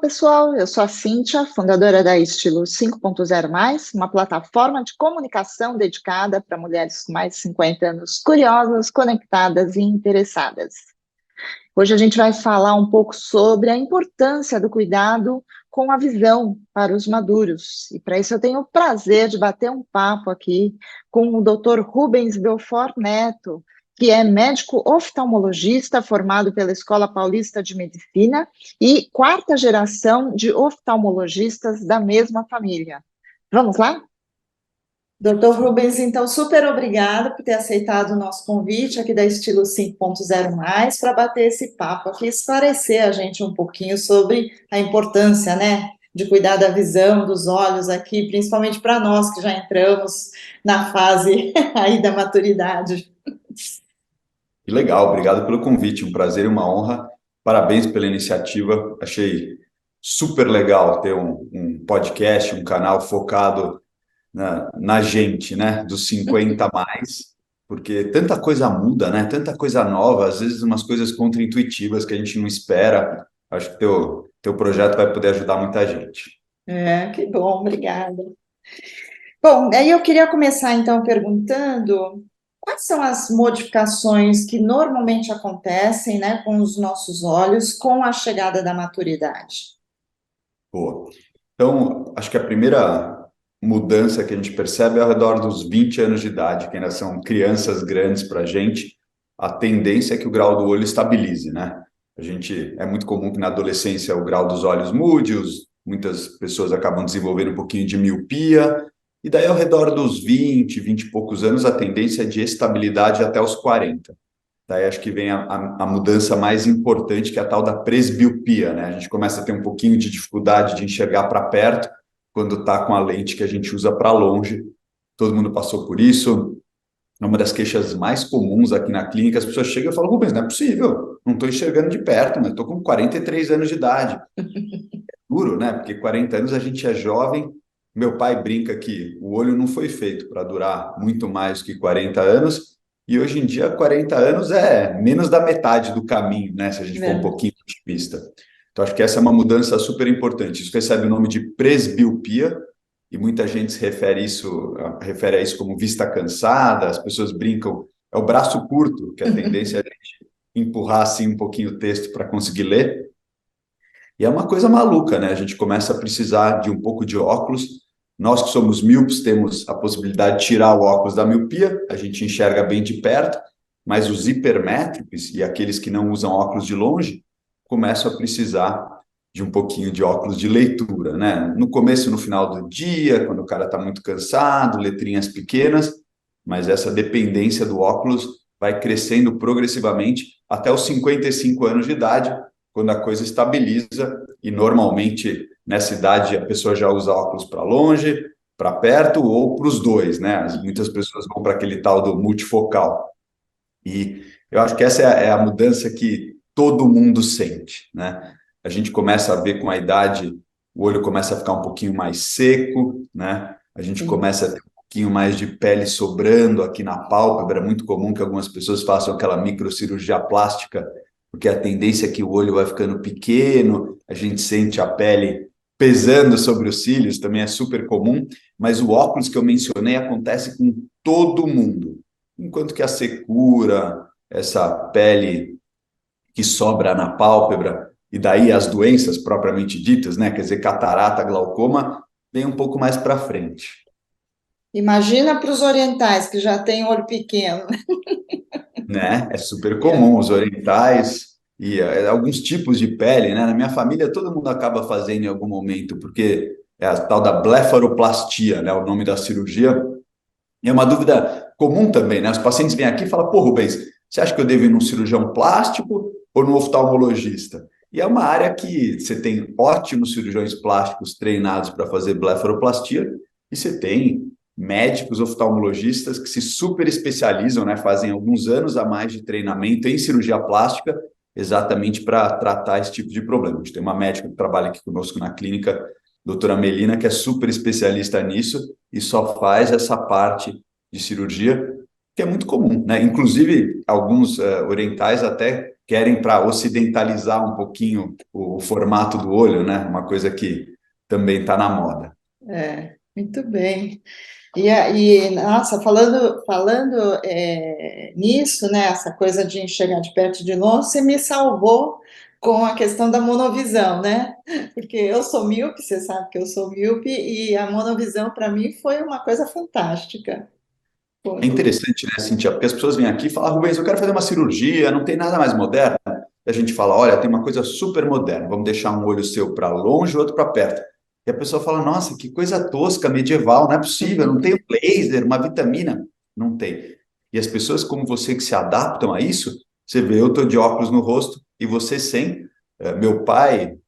pessoal, eu sou a Cíntia, fundadora da Estilo 5.0 uma plataforma de comunicação dedicada para mulheres com mais de 50 anos curiosas, conectadas e interessadas. Hoje a gente vai falar um pouco sobre a importância do cuidado com a visão para os maduros. E para isso eu tenho o prazer de bater um papo aqui com o Dr. Rubens Belfort Neto, que é médico oftalmologista formado pela Escola Paulista de Medicina e quarta geração de oftalmologistas da mesma família. Vamos lá? Doutor Rubens, então, super obrigada por ter aceitado o nosso convite aqui da Estilo 5.0 para bater esse papo aqui, esclarecer a gente um pouquinho sobre a importância, né, de cuidar da visão, dos olhos aqui, principalmente para nós que já entramos na fase aí da maturidade. Que legal, obrigado pelo convite, um prazer e uma honra. Parabéns pela iniciativa. Achei super legal ter um podcast, um canal focado na gente, né, dos 50 a mais, porque tanta coisa muda, né, tanta coisa nova, às vezes umas coisas contraintuitivas que a gente não espera. Acho que teu projeto vai poder ajudar muita gente. Que bom, obrigada. Bom, aí eu queria começar então perguntando quais são as modificações que normalmente acontecem, né, com os nossos olhos com a chegada da maturidade? Boa. Então, acho que a primeira mudança que a gente percebe é ao redor dos 20 anos de idade, que ainda são crianças grandes para a gente, a tendência é que o grau do olho estabilize, né? É muito comum que na adolescência o grau dos olhos mude, muitas pessoas acabam desenvolvendo um pouquinho de miopia, e daí ao redor dos 20 e poucos anos, a tendência é de estabilidade até os 40. Daí acho que vem a mudança mais importante, que é a tal da presbiopia, né? A gente começa a ter um pouquinho de dificuldade de enxergar para perto quando está com a lente que a gente usa para longe. Todo mundo passou por isso. É uma das queixas mais comuns aqui na clínica. As pessoas chegam e falam: Rubens, não é possível, não estou enxergando de perto, mas estou com 43 anos de idade. Duro, né? Porque 40 anos a gente é jovem. Meu pai brinca que o olho não foi feito para durar muito mais que 40 anos, e hoje em dia 40 anos é menos da metade do caminho, né? Se a gente for um pouquinho otimista. Então, acho que essa é uma mudança super importante. Isso recebe o nome de presbiopia, e muita gente se refere a isso como vista cansada, as pessoas brincam, é o braço curto, que a tendência é a gente empurrar assim um pouquinho o texto para conseguir ler. E é uma coisa maluca, né? A gente começa a precisar de um pouco de óculos. Nós que somos míopes temos a possibilidade de tirar o óculos da miopia, a gente enxerga bem de perto, mas os hipermétropes e aqueles que não usam óculos de longe começam a precisar de um pouquinho de óculos de leitura, né? No começo, no final do dia, quando o cara está muito cansado, letrinhas pequenas, mas essa dependência do óculos vai crescendo progressivamente até os 55 anos de idade, quando a coisa estabiliza, e normalmente nessa idade a pessoa já usa óculos para longe, para perto ou para os dois, né? Muitas pessoas vão para aquele tal do multifocal. E eu acho que essa é a mudança que todo mundo sente, né? A gente começa a ver com a idade, o olho começa a ficar um pouquinho mais seco, né? A gente começa a ter um pouquinho mais de pele sobrando aqui na pálpebra. É muito comum que algumas pessoas façam aquela microcirurgia plástica, porque a tendência é que o olho vai ficando pequeno, a gente sente a pele pesando sobre os cílios, também é super comum, mas o óculos que eu mencionei acontece com todo mundo. Enquanto que a secura, essa pele que sobra na pálpebra, e daí as doenças propriamente ditas, né? Quer dizer, catarata, glaucoma, vem um pouco mais para frente. Imagina para os orientais, que já têm olho pequeno. Né? É super comum, os orientais e alguns tipos de pele, né? Na minha família, todo mundo acaba fazendo em algum momento, porque é a tal da blefaroplastia, né? O nome da cirurgia. E é uma dúvida comum também, né? Os pacientes vêm aqui e falam: pô, Rubens, você acha que eu devo ir num cirurgião plástico ou num oftalmologista? E é uma área que você tem ótimos cirurgiões plásticos treinados para fazer blefaroplastia, e você tem médicos oftalmologistas que se super especializam, né? Fazem alguns anos a mais de treinamento em cirurgia plástica, exatamente para tratar esse tipo de problema. A gente tem uma médica que trabalha aqui conosco na clínica, doutora Melina, que é super especialista nisso e só faz essa parte de cirurgia, que é muito comum, né? Inclusive, alguns orientais até querem para ocidentalizar um pouquinho o formato do olho, né? Uma coisa que também está na moda. Muito bem. Nossa, falando nisso, né, essa coisa de enxergar de perto e de longe, você me salvou com a questão da monovisão, né? Porque eu sou míope, você sabe que eu sou míope, e a monovisão para mim foi uma coisa fantástica. É Quando... interessante, né, Cintia? Porque as pessoas vêm aqui e falam, Rubens, eu quero fazer uma cirurgia, não tem nada mais moderno. E a gente fala, olha, tem uma coisa super moderna, vamos deixar um olho seu para longe e outro para perto. E a pessoa fala, nossa, que coisa tosca, medieval, não é possível, não tem um laser, uma vitamina. Não tem. E as pessoas como você que se adaptam a isso, você vê, eu estou de óculos no rosto e você sem. Meu pai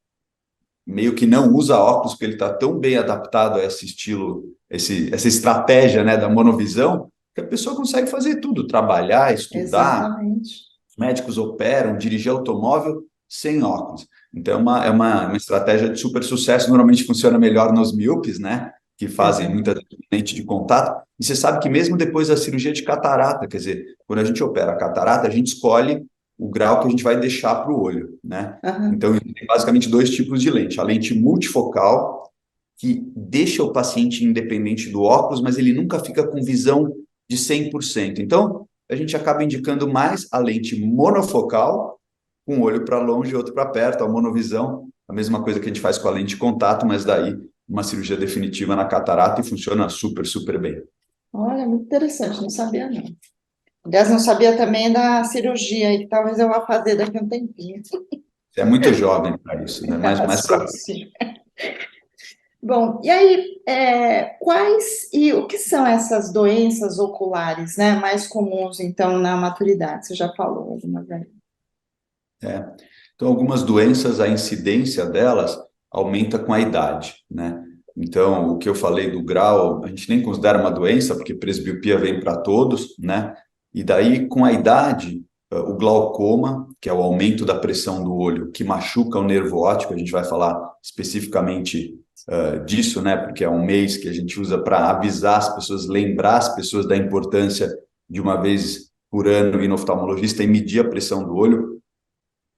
meio que não usa óculos porque ele está tão bem adaptado a esse estilo, essa estratégia, né, da monovisão, que a pessoa consegue fazer tudo, trabalhar, estudar, Exatamente. os médicos operam, dirigir automóvel sem óculos. Então, uma estratégia de super sucesso, normalmente funciona melhor nos míopes, né, que fazem muita Exatamente. lente de contato. E você sabe que mesmo depois da cirurgia de catarata, quer dizer, quando a gente opera a catarata, a gente escolhe o grau que a gente vai deixar para o olho, né? Aham. Então, tem basicamente dois tipos de lente. A lente multifocal, que deixa o paciente independente do óculos, mas ele nunca fica com visão de 100%. Então, a gente acaba indicando mais a lente monofocal, com um olho para longe e outro para perto, a monovisão, a mesma coisa que a gente faz com a lente de contato, mas daí uma cirurgia definitiva na catarata e funciona super, super bem. Olha, muito interessante, não sabia não. Aliás, não sabia também da cirurgia, e que talvez eu vá fazer daqui a um tempinho. Você é muito jovem para isso, né? Mais Sou, para. sim. Bom, e aí, quais e o que são essas doenças oculares, né, mais comuns, então, na maturidade? Você já falou algumas aí. Então, algumas doenças, a incidência delas aumenta com a idade, né? Então, o que eu falei do grau, a gente nem considera uma doença, porque presbiopia vem para todos, né? E daí, com a idade, o glaucoma, que é o aumento da pressão do olho, que machuca o nervo óptico, a gente vai falar especificamente disso, né? Porque é um mês que a gente usa para avisar as pessoas, lembrar as pessoas da importância de uma vez por ano ir no oftalmologista e medir a pressão do olho.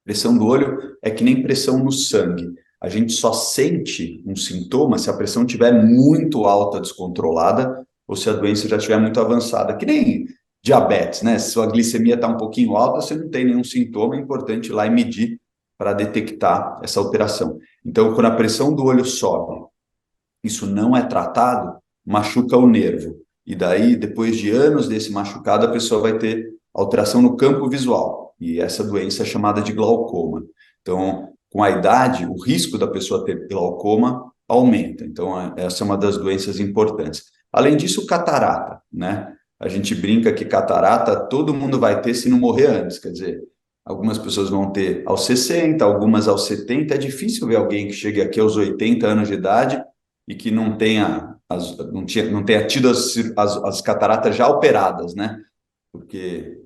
Pressão do olho é que nem pressão no sangue. A gente só sente um sintoma se a pressão estiver muito alta, descontrolada, ou se a doença já estiver muito avançada. Que nem diabetes, né? Se sua glicemia está um pouquinho alta, você não tem nenhum sintoma, é importante ir lá e medir para detectar essa alteração. Então, quando a pressão do olho sobe, isso não é tratado, machuca o nervo. E daí, depois de anos desse machucado, a pessoa vai ter alteração no campo visual. E essa doença é chamada de glaucoma. Então, com a idade, o risco da pessoa ter glaucoma aumenta. Então, essa é uma das doenças importantes. Além disso, catarata, né? A gente brinca que catarata todo mundo vai ter se não morrer antes. Quer dizer, algumas pessoas vão ter aos 60, algumas aos 70. É difícil ver alguém que chegue aqui aos 80 anos de idade e que não tenha tido as cataratas já operadas, né? Porque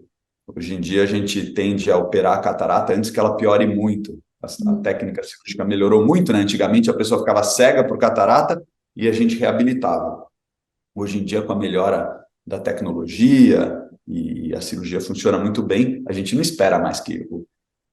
hoje em dia a gente tende a operar a catarata antes que ela piore muito. A técnica cirúrgica melhorou muito, né? Antigamente a pessoa ficava cega por catarata e a gente reabilitava. Hoje em dia, com a melhora da tecnologia e a cirurgia funciona muito bem, a gente não espera mais que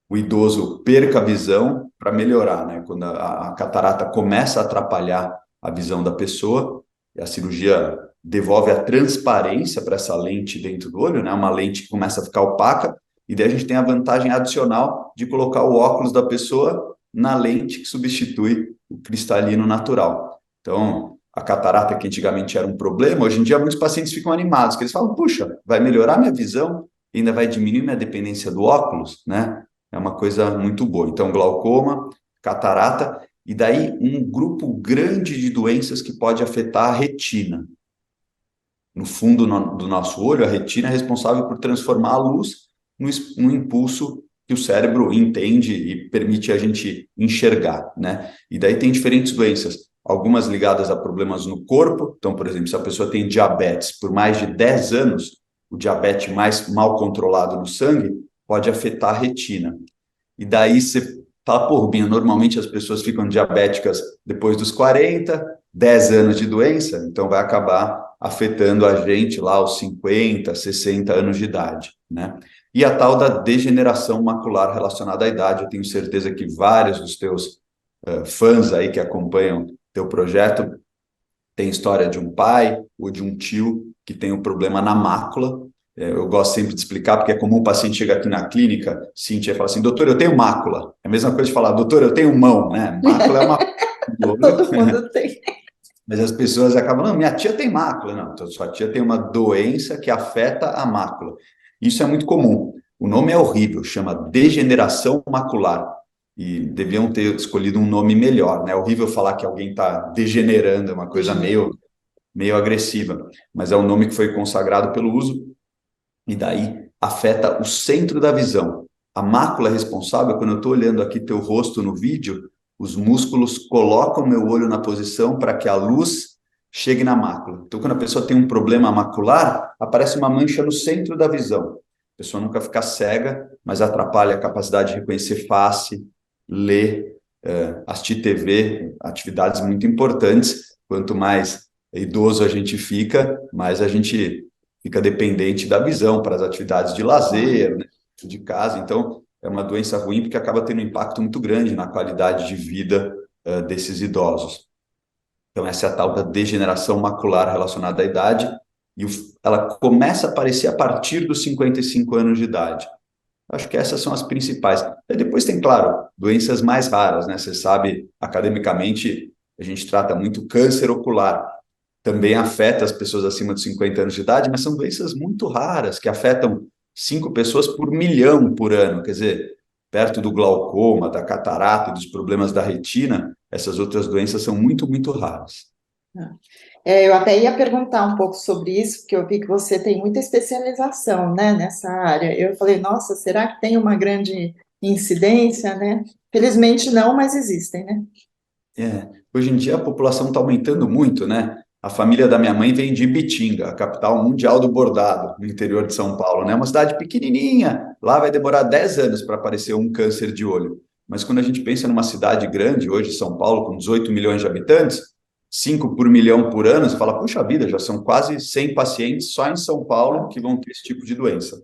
o idoso perca a visão para melhorar, né? Quando a catarata começa a atrapalhar a visão da pessoa, a cirurgia devolve a transparência para essa lente dentro do olho, né? Uma lente que começa a ficar opaca, e daí a gente tem a vantagem adicional de colocar o óculos da pessoa na lente que substitui o cristalino natural. Então, a catarata, que antigamente era um problema, hoje em dia muitos pacientes ficam animados, que eles falam, puxa, vai melhorar minha visão, ainda vai diminuir minha dependência do óculos, né? É uma coisa muito boa. Então, glaucoma, catarata, e daí um grupo grande de doenças que pode afetar a retina. No fundo do nosso olho, a retina é responsável por transformar a luz no impulso que o cérebro entende e permite a gente enxergar, né? E daí tem diferentes doenças, algumas ligadas a problemas no corpo. Então, por exemplo, se a pessoa tem diabetes por mais de 10 anos, o diabetes mais mal controlado no sangue pode afetar a retina. E daí você fala, pô, Rubinho, normalmente as pessoas ficam diabéticas depois dos 40, 10 anos de doença, então vai acabar afetando a gente lá aos 50, 60 anos de idade, né? E a tal da degeneração macular relacionada à idade, eu tenho certeza que vários dos teus fãs aí que acompanham teu projeto tem história de um pai ou de um tio que tem um problema na mácula. Eu gosto sempre de explicar, porque é comum o paciente chegar aqui na clínica, Cíntia, e fala assim, doutor, eu tenho mácula. É a mesma coisa de falar, doutor, eu tenho mão, né? Mácula é uma... Todo mundo tem. Mas as pessoas acabam, não, minha tia tem mácula. Não, então, sua tia tem uma doença que afeta a mácula. Isso é muito comum. O nome é horrível, chama degeneração macular. E deviam ter escolhido um nome melhor, né? É horrível falar que alguém está degenerando, é uma coisa meio agressiva. Mas é um nome que foi consagrado pelo uso, e daí afeta o centro da visão. A mácula é responsável, quando eu estou olhando aqui teu rosto no vídeo, os músculos colocam meu olho na posição para que a luz chegue na mácula. Então, quando a pessoa tem um problema macular, aparece uma mancha no centro da visão. A pessoa nunca fica cega, mas atrapalha a capacidade de reconhecer face, ler, assistir TV, atividades muito importantes. Quanto mais idoso a gente fica, mais a gente fica dependente da visão para as atividades de lazer, né, de casa. Então, é uma doença ruim porque acaba tendo um impacto muito grande na qualidade de vida desses idosos. Então, essa é a tal da degeneração macular relacionada à idade, e ela começa a aparecer a partir dos 55 anos de idade. Acho que essas são as principais. E depois tem, claro, doenças mais raras, né? Você sabe, academicamente, a gente trata muito câncer ocular. Também afeta as pessoas acima de 50 anos de idade, mas são doenças muito raras, que afetam 5 pessoas por milhão por ano. Quer dizer, perto do glaucoma, da catarata e dos problemas da retina, essas outras doenças são muito, muito raras. Eu até ia perguntar um pouco sobre isso, porque eu vi que você tem muita especialização, né, nessa área. Eu falei, nossa, será que tem uma grande incidência, né? Felizmente não, mas existem, né? Hoje em dia a população está aumentando muito, né? A família da minha mãe vem de Ibitinga, a capital mundial do bordado, no interior de São Paulo, né? Uma cidade pequenininha, lá vai demorar 10 anos para aparecer um câncer de olho. Mas quando a gente pensa numa cidade grande, hoje São Paulo, com 18 milhões de habitantes, 5 por milhão por ano, você fala, puxa vida, já são quase 100 pacientes só em São Paulo que vão ter esse tipo de doença.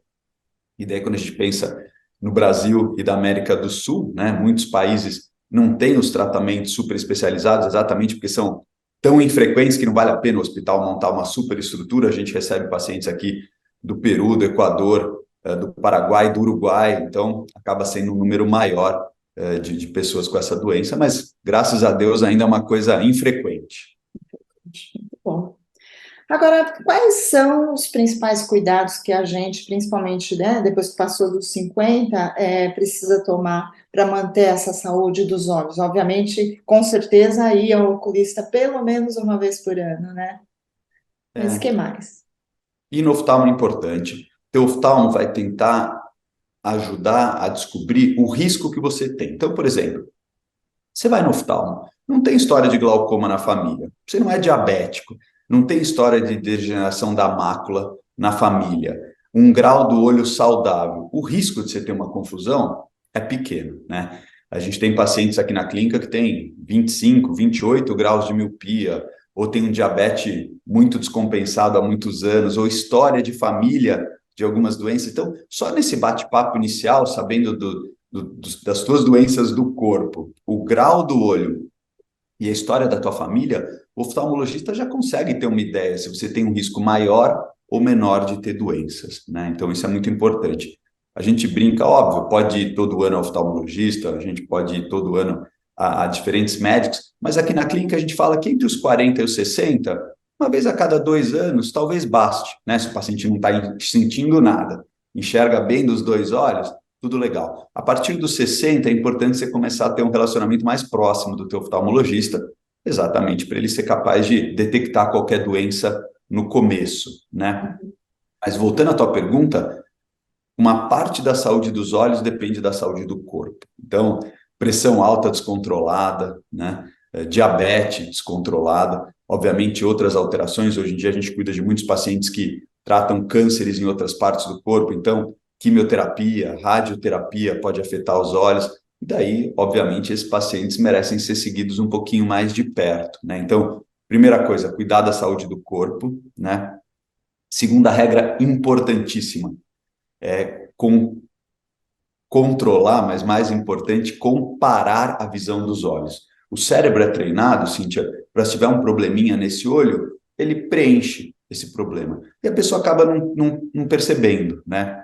E daí quando a gente pensa no Brasil e da América do Sul, né? Muitos países não têm os tratamentos super especializados, exatamente porque são tão infrequentes que não vale a pena o hospital montar uma super estrutura. A gente recebe pacientes aqui do Peru, do Equador, do Paraguai, do Uruguai, então acaba sendo um número maior de pessoas com essa doença, mas graças a Deus ainda é uma coisa infrequente. Muito bom. Agora, quais são os principais cuidados que a gente, principalmente, né, depois que passou dos 50, precisa tomar para manter essa saúde dos olhos? Obviamente, com certeza, ir ao oculista pelo menos uma vez por ano, né? Mas o que mais? E no oftalmo é importante. Teu oftalmo vai tentar ajudar a descobrir o risco que você tem. Então, por exemplo, você vai no oftalmo, não tem história de glaucoma na família, você não é diabético, não tem história de degeneração da mácula na família, um grau do olho saudável. O risco de você ter uma confusão é pequeno, né? A gente tem pacientes aqui na clínica que tem 25, 28 graus de miopia, ou tem um diabetes muito descompensado há muitos anos, ou história de família de algumas doenças. Então, só nesse bate-papo inicial, sabendo das tuas doenças do corpo, o grau do olho e a história da tua família, o oftalmologista já consegue ter uma ideia se você tem um risco maior ou menor de ter doenças, né? Então, isso é muito importante. A gente brinca, óbvio, pode ir todo ano ao oftalmologista, a gente pode ir todo ano a diferentes médicos, mas aqui na clínica a gente fala que entre os 40 e os 60, uma vez a cada 2 anos, talvez baste, né? Se o paciente não está sentindo nada, enxerga bem dos 2 olhos, tudo legal. A partir dos 60, é importante você começar a ter um relacionamento mais próximo do teu oftalmologista, exatamente para ele ser capaz de detectar qualquer doença no começo, né? Mas voltando à tua pergunta, uma parte da saúde dos olhos depende da saúde do corpo. Então, pressão alta descontrolada, né? Diabetes descontrolada, obviamente outras alterações. Hoje em dia a gente cuida de muitos pacientes que tratam cânceres em outras partes do corpo, então quimioterapia, radioterapia pode afetar os olhos, e daí, obviamente, esses pacientes merecem ser seguidos um pouquinho mais de perto, né? Então, Primeira coisa, cuidar da saúde do corpo, né? Segunda regra importantíssima, controlar, mas mais importante, comparar a visão dos olhos. O cérebro é treinado, Cíntia, para se tiver um probleminha nesse olho, ele preenche esse problema. E a pessoa acaba não percebendo, né?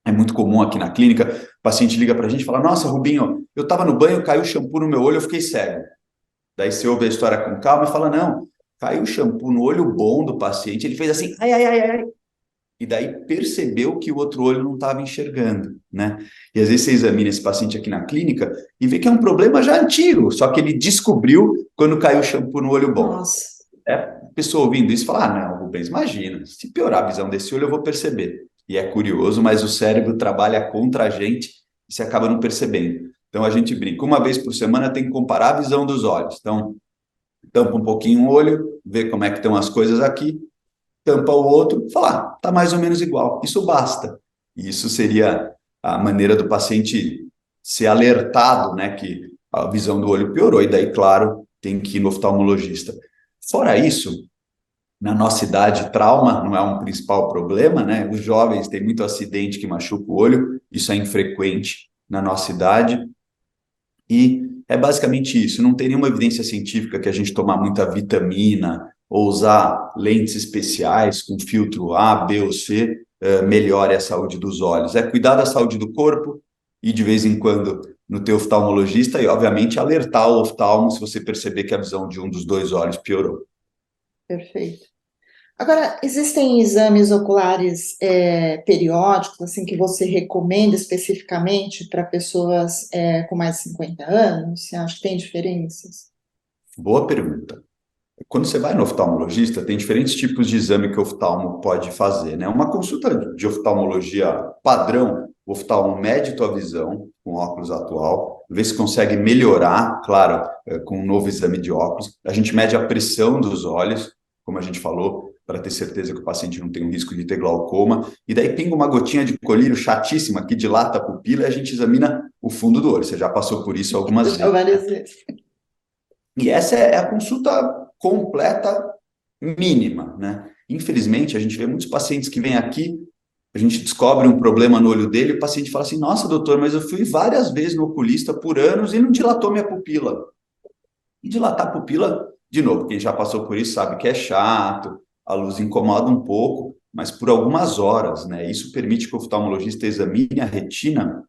É muito comum aqui na clínica, o paciente liga para a gente e fala, nossa, Rubinho, eu estava no banho, caiu shampoo no meu olho, eu fiquei cego. Daí você ouve a história com calma e fala, não, caiu shampoo no olho bom do paciente, ele fez assim, ai, ai, ai, ai, e daí percebeu que o outro olho não estava enxergando, né? E às vezes você examina esse paciente aqui na clínica e vê que é um problema já antigo, só que ele descobriu quando caiu shampoo no olho bom. Nossa. A pessoa ouvindo isso fala, não, Rubens, imagina, se piorar a visão desse olho eu vou perceber. E é curioso, mas o cérebro trabalha contra a gente e se acaba não percebendo. Então a gente brinca, uma vez por semana tem que comparar a visão dos olhos. Então, tampa um pouquinho o olho, vê como é que estão as coisas aqui, tampa o outro, falar, tá mais ou menos igual. Isso basta. E isso seria a maneira do paciente ser alertado, né, que a visão do olho piorou, e daí, claro, tem que ir no oftalmologista. Fora isso, na nossa idade, trauma não é um principal problema, né? Os jovens têm muito acidente que machuca o olho, isso é infrequente na nossa idade. E é basicamente isso. Não tem nenhuma evidência científica que a gente tomar muita vitamina ou usar lentes especiais com filtro A, B ou C melhore a saúde dos olhos. É cuidar da saúde do corpo e de vez em quando no teu oftalmologista e, obviamente, alertar o oftalmo se você perceber que a visão de um dos dois olhos piorou. Perfeito. Agora, existem exames oculares periódicos, assim, que você recomenda especificamente para pessoas com mais de 50 anos? Você acha que tem diferenças? Boa pergunta. Quando você vai no oftalmologista, tem diferentes tipos de exame que o oftalmo pode fazer, né? Uma consulta de oftalmologia padrão, o oftalmo mede tua visão com óculos atual, vê se consegue melhorar, claro, com um novo exame de óculos. A gente mede a pressão dos olhos, como a gente falou, para ter certeza que o paciente não tem um risco de ter glaucoma. E daí pinga uma gotinha de colírio chatíssima que dilata a pupila e a gente examina o fundo do olho. Você já passou por isso algumas Já vezes. várias vezes. E essa é a consulta completa mínima, né? Infelizmente, a gente vê muitos pacientes que vêm aqui, a gente descobre um problema no olho dele, e o paciente fala assim, nossa, doutor, mas eu fui várias vezes no oculista por anos e não dilatou minha pupila. E dilatar a pupila, de novo, quem já passou por isso sabe que é chato, a luz incomoda um pouco, mas por algumas horas, né? Isso permite que o oftalmologista examine a retina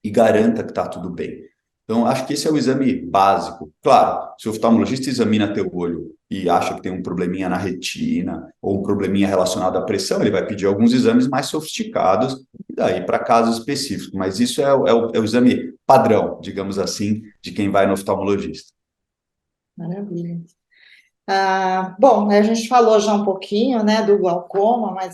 e garanta que está tudo bem. Então, acho que esse é o exame básico. Claro, se o oftalmologista examina teu olho e acha que tem um probleminha na retina ou um probleminha relacionado à pressão, ele vai pedir alguns exames mais sofisticados, e daí para casos específicos. Mas isso é o exame padrão, digamos assim, de quem vai no oftalmologista. Maravilha. Bom, a gente falou já um pouquinho, né, do glaucoma, mas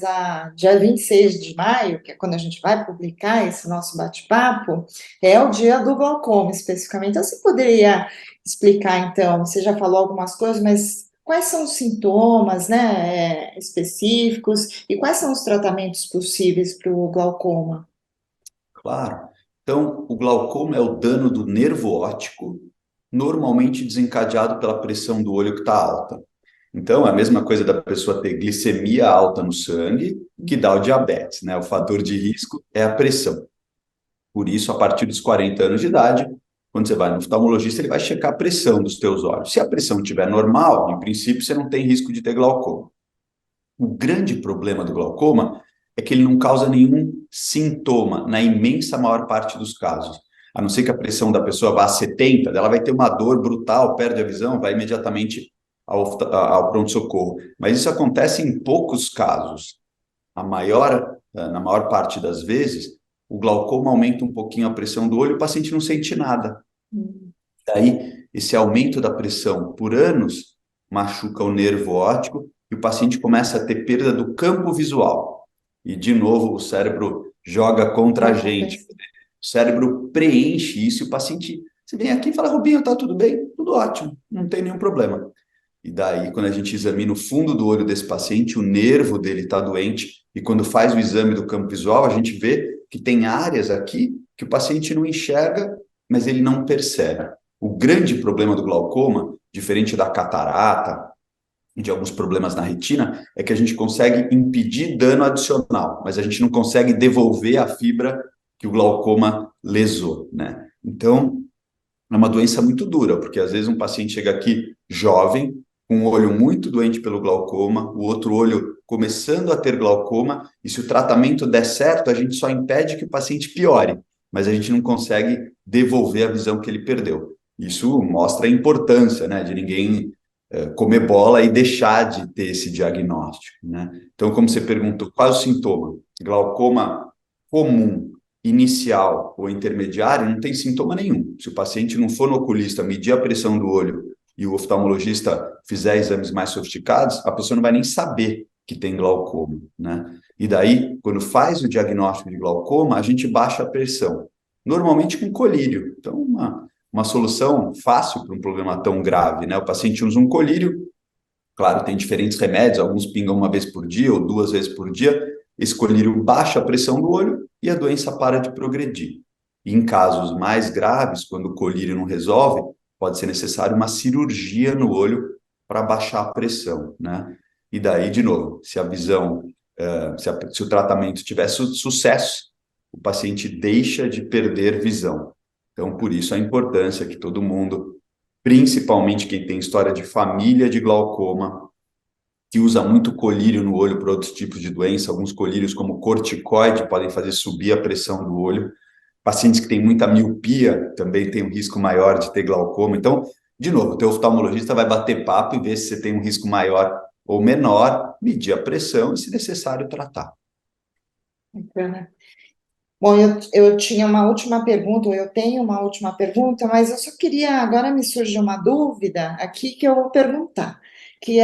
dia 26 de maio, que é quando a gente vai publicar esse nosso bate-papo, é o dia do glaucoma, especificamente. Então, você poderia explicar, então, você já falou algumas coisas, mas quais são os sintomas, né, específicos e quais são os tratamentos possíveis para o glaucoma? Claro. Então, o glaucoma é o dano do nervo óptico, normalmente desencadeado pela pressão do olho que está alta. Então, é a mesma coisa da pessoa ter glicemia alta no sangue, que dá o diabetes, né? O fator de risco é a pressão. Por isso, a partir dos 40 anos de idade, quando você vai no oftalmologista, ele vai checar a pressão dos teus olhos. Se a pressão estiver normal, em princípio, você não tem risco de ter glaucoma. O grande problema do glaucoma é que ele não causa nenhum sintoma, na imensa maior parte dos casos. A não ser que a pressão da pessoa vá a 70, ela vai ter uma dor brutal, perde a visão, vai imediatamente ao pronto-socorro. Mas isso acontece em poucos casos. Na maior parte das vezes, o glaucoma aumenta um pouquinho a pressão do olho e o paciente não sente nada. Daí, esse aumento da pressão por anos machuca o nervo óptico e o paciente começa a ter perda do campo visual. E, de novo, o cérebro joga contra a gente. O cérebro preenche isso e o paciente, você vem aqui e fala, Rubinho, tá tudo bem? Tudo ótimo, não tem nenhum problema. E daí, quando a gente examina o fundo do olho desse paciente, o nervo dele está doente, e quando faz o exame do campo visual, a gente vê que tem áreas aqui que o paciente não enxerga, mas ele não percebe. O grande problema do glaucoma, diferente da catarata de alguns problemas na retina é que a gente consegue impedir dano adicional, mas a gente não consegue devolver a fibra que o glaucoma lesou, né? Então, é uma doença muito dura, porque às vezes um paciente chega aqui jovem, com um olho muito doente pelo glaucoma, o outro olho começando a ter glaucoma, e se o tratamento der certo, a gente só impede que o paciente piore, mas a gente não consegue devolver a visão que ele perdeu. Isso mostra a importância, né, de ninguém comer bola e deixar de ter esse diagnóstico, né? Então, como você perguntou, qual é o sintoma? Glaucoma comum, inicial ou intermediário, não tem sintoma nenhum. Se o paciente não for no oculista medir a pressão do olho e o oftalmologista fizer exames mais sofisticados, a pessoa não vai nem saber que tem glaucoma, né? E daí, quando faz o diagnóstico de glaucoma, a gente baixa a pressão, normalmente com colírio. Então, uma solução fácil para um problema tão grave, né? O paciente usa um colírio, claro, tem diferentes remédios, alguns pingam uma vez por dia ou 2 vezes por dia. Esse colírio baixa a pressão do olho e a doença para de progredir. E em casos mais graves, quando o colírio não resolve, pode ser necessário uma cirurgia no olho para baixar a pressão, né? E daí, de novo, se a visão, se o tratamento tiver sucesso, o paciente deixa de perder visão. Então, por isso a importância que todo mundo, principalmente quem tem história de família de glaucoma, que usa muito colírio no olho para outros tipos de doença, alguns colírios como corticoide podem fazer subir a pressão do olho. Pacientes que têm muita miopia também têm um risco maior de ter glaucoma. Então, de novo, o teu oftalmologista vai bater papo e ver se você tem um risco maior ou menor, medir a pressão e, se necessário, tratar. Bacana. Bom, eu tinha uma última pergunta, ou eu tenho uma última pergunta, mas eu só queria, agora me surge uma dúvida aqui que eu vou perguntar, que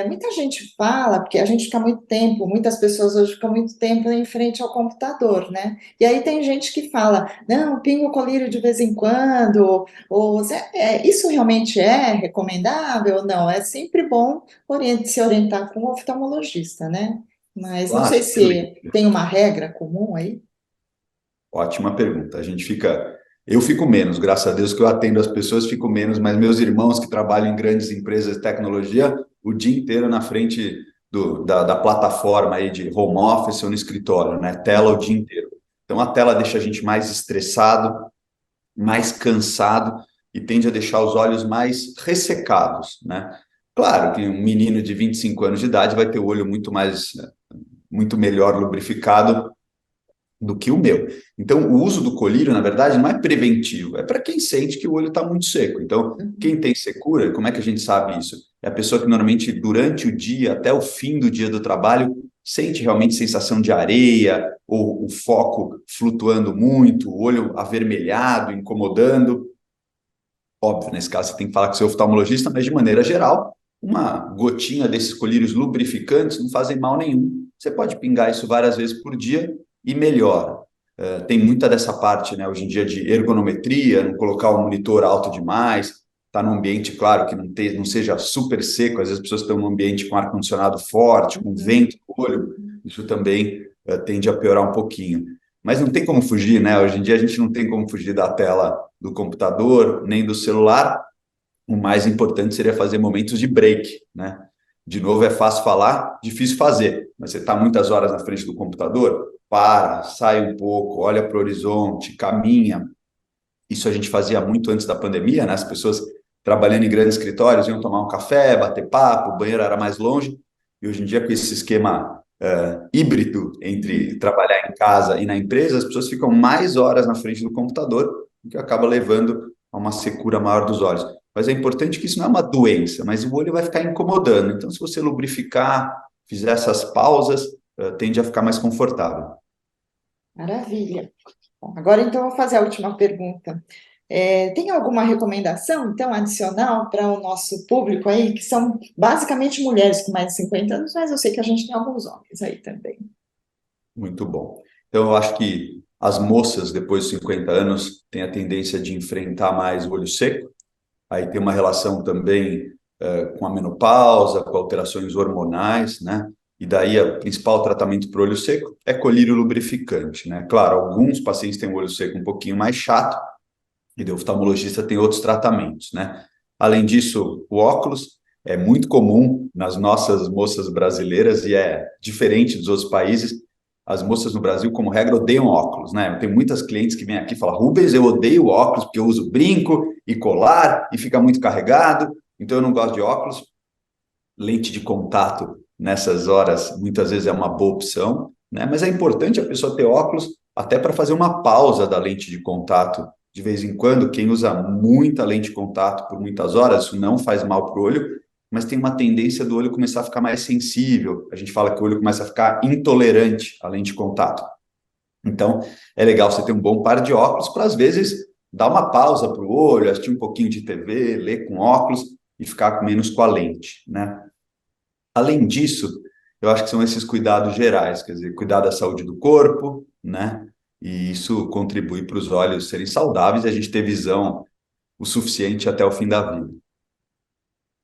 muita gente fala, porque a gente fica muito tempo, muitas pessoas hoje ficam muito tempo em frente ao computador, né? E aí tem gente que fala, não, pingo o colírio de vez em quando, ou isso realmente é recomendável ou não? É sempre bom se orientar com o oftalmologista, né? Mas não Claro, sei se excelente. tem uma regra comum aí. Ótima pergunta. Eu fico menos, graças a Deus que eu atendo as pessoas, fico menos, mas meus irmãos que trabalham em grandes empresas de tecnologia, o dia inteiro na frente da plataforma aí de home office ou no escritório, né? Tela o dia inteiro. Então a tela deixa a gente mais estressado, mais cansado e tende a deixar os olhos mais ressecados, né? Claro que um menino de 25 anos de idade vai ter o olho muito melhor lubrificado do que o meu. Então, o uso do colírio, na verdade, não é preventivo, é para quem sente que o olho está muito seco. Então, quem tem secura, como é que a gente sabe isso? É a pessoa que normalmente, durante o dia, até o fim do dia do trabalho, sente realmente sensação de areia, ou o foco flutuando muito, o olho avermelhado, incomodando. Óbvio, nesse caso você tem que falar com o seu oftalmologista, mas de maneira geral, uma gotinha desses colírios lubrificantes não fazem mal nenhum. Você pode pingar isso várias vezes por dia e melhora. Tem muita dessa parte, né, hoje em dia, de ergonometria, não colocar o monitor alto demais, tá num ambiente, claro, que não seja super seco, às vezes as pessoas estão num ambiente com ar-condicionado forte, com vento no olho, isso também tende a piorar um pouquinho. Mas não tem como fugir, né? Hoje em dia a gente não tem como fugir da tela do computador, nem do celular. O mais importante seria fazer momentos de break, né? De novo, é fácil falar, difícil fazer. Mas você está muitas horas na frente do computador, para, sai um pouco, olha para o horizonte, caminha. Isso a gente fazia muito antes da pandemia, né? As pessoas trabalhando em grandes escritórios iam tomar um café, bater papo, o banheiro era mais longe. E hoje em dia, com esse esquema híbrido entre trabalhar em casa e na empresa, as pessoas ficam mais horas na frente do computador, o que acaba levando a uma secura maior dos olhos. Mas é importante que isso não é uma doença, mas o olho vai ficar incomodando. Então, se você lubrificar, fizer essas pausas, tende a ficar mais confortável. Maravilha. Bom, agora, então, eu vou fazer a última pergunta. Tem alguma recomendação, então, adicional para o nosso público aí, que são basicamente mulheres com mais de 50 anos, mas eu sei que a gente tem alguns homens aí também. Muito bom. Então, eu acho que as moças, depois dos 50 anos, têm a tendência de enfrentar mais o olho seco. Aí tem uma relação também com a menopausa, com alterações hormonais, né? E daí o principal tratamento para o olho seco é colírio lubrificante, né? Claro, alguns pacientes têm o olho seco um pouquinho mais chato, e o oftalmologista tem outros tratamentos, né? Além disso, o óculos, é muito comum nas nossas moças brasileiras e é diferente dos outros países. As moças no Brasil, como regra, odeiam óculos, né? Eu tenho muitas clientes que vêm aqui e falam, Rubens, eu odeio óculos porque eu uso brinco e colar e fica muito carregado, então eu não gosto de óculos. Lente de contato nessas horas muitas vezes é uma boa opção, né? Mas é importante a pessoa ter óculos até para fazer uma pausa da lente de contato de vez em quando. Quem usa muita lente de contato por muitas horas, isso não faz mal para o olho, mas tem uma tendência do olho começar a ficar mais sensível. A gente fala que o olho começa a ficar intolerante à lente de contato. Então, é legal você ter um bom par de óculos para, às vezes, dar uma pausa para o olho, assistir um pouquinho de TV, ler com óculos e ficar menos com a lente, né? Além disso, eu acho que são esses cuidados gerais, quer dizer, cuidar da saúde do corpo, né? E isso contribui para os olhos serem saudáveis e a gente ter visão o suficiente até o fim da vida.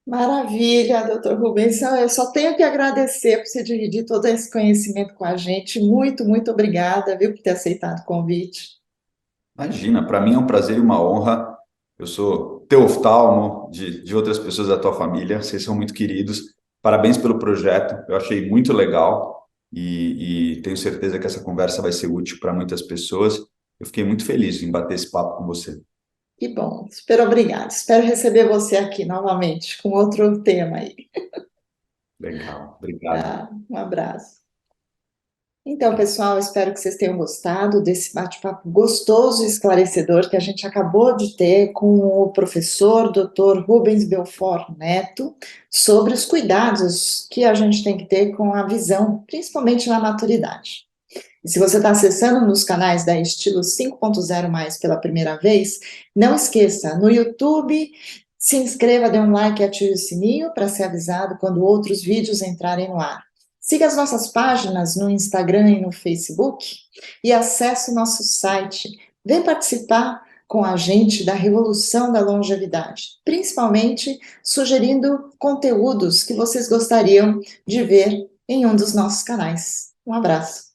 Maravilha, doutor Rubens. Eu só tenho que agradecer por você dividir todo esse conhecimento com a gente. Muito, muito obrigada, viu, por ter aceitado o convite. Imagina, para mim é um prazer e uma honra. Eu sou teu oftalmo, de outras pessoas da tua família, vocês são muito queridos. Parabéns pelo projeto, eu achei muito legal e tenho certeza que essa conversa vai ser útil para muitas pessoas. Eu fiquei muito feliz em bater esse papo com você. Que bom, super obrigada. Espero receber você aqui novamente com outro tema aí. Legal, obrigado. Tá? Um abraço. Então, pessoal, espero que vocês tenham gostado desse bate-papo gostoso e esclarecedor que a gente acabou de ter com o professor Dr. Rubens Belfort Neto sobre os cuidados que a gente tem que ter com a visão, principalmente na maturidade. E se você está acessando nos canais da Estilo 5.0 mais pela primeira vez, não esqueça, no YouTube, se inscreva, dê um like e ative o sininho para ser avisado quando outros vídeos entrarem no ar. Siga as nossas páginas no Instagram e no Facebook e acesse o nosso site. Vem participar com a gente da revolução da longevidade, principalmente sugerindo conteúdos que vocês gostariam de ver em um dos nossos canais. Um abraço.